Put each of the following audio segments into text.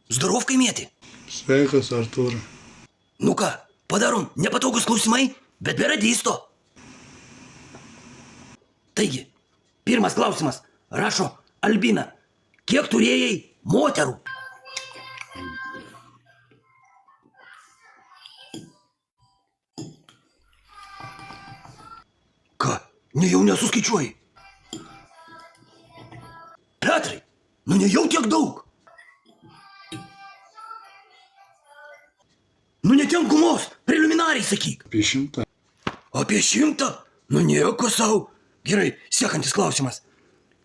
Zdorov, kaimieti. Sveikas, Artūrai. Nu ką, padarom nepatogus klausimai, bet be radisto. Taigi, pirmas klausimas. Rašo Albina. Kiek turėjai moterų? Ką, nejau nesuskaičiuoji? Petrai, nu nejau tiek daug. Nu netiem gumos, preliminariai sakyk. Apie 100. Apie 100? Nu nieko sau. Gerai, sekantis klausimas.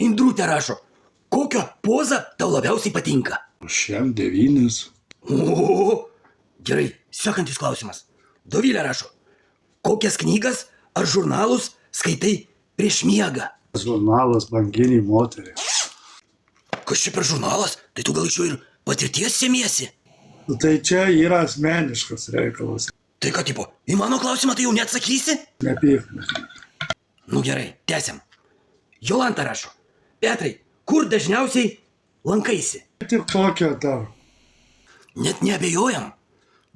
Indrutė rašo, kokią pozą tau labiausiai patinka? Šiam 9. O, gerai, sekantis klausimas. Dovilė rašo, kokias knygas ar žurnalus skaitai prieš miegą? Žurnalas Banginiai moteriai. Kas čia per žurnalas? Tai tu gal iš jo ir patirties semiesi? Nu, tai čia yra asmeniškas reikalas. Tai ką tipo, į mano klausimą tai jau neatsakysi? Nepyk. Nu gerai, tęsiam. Jolanta rašo, Petrai, kur dažniausiai lankaisi? Tik tokia tavo. Net neabejojam.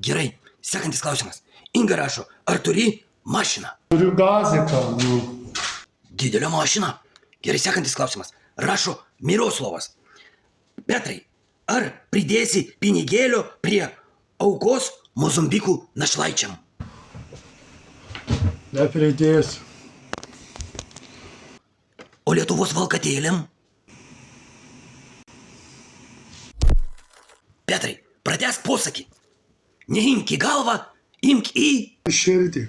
Gerai, sekantis klausimas. Inga rašo, ar turi mašiną? Turiu gaziką, nu. Didelę mašiną. Gerai, sekantis klausimas. Rašo Miroslavas. Petrai, ar pridėsi pinigėlio prie aukos Mozambikų našlaičiam? Nepridėsiu. O Lietuvos valkatėliam? Petrai, pratęsk posakį. Neimk į galvą, imk į... Širdį.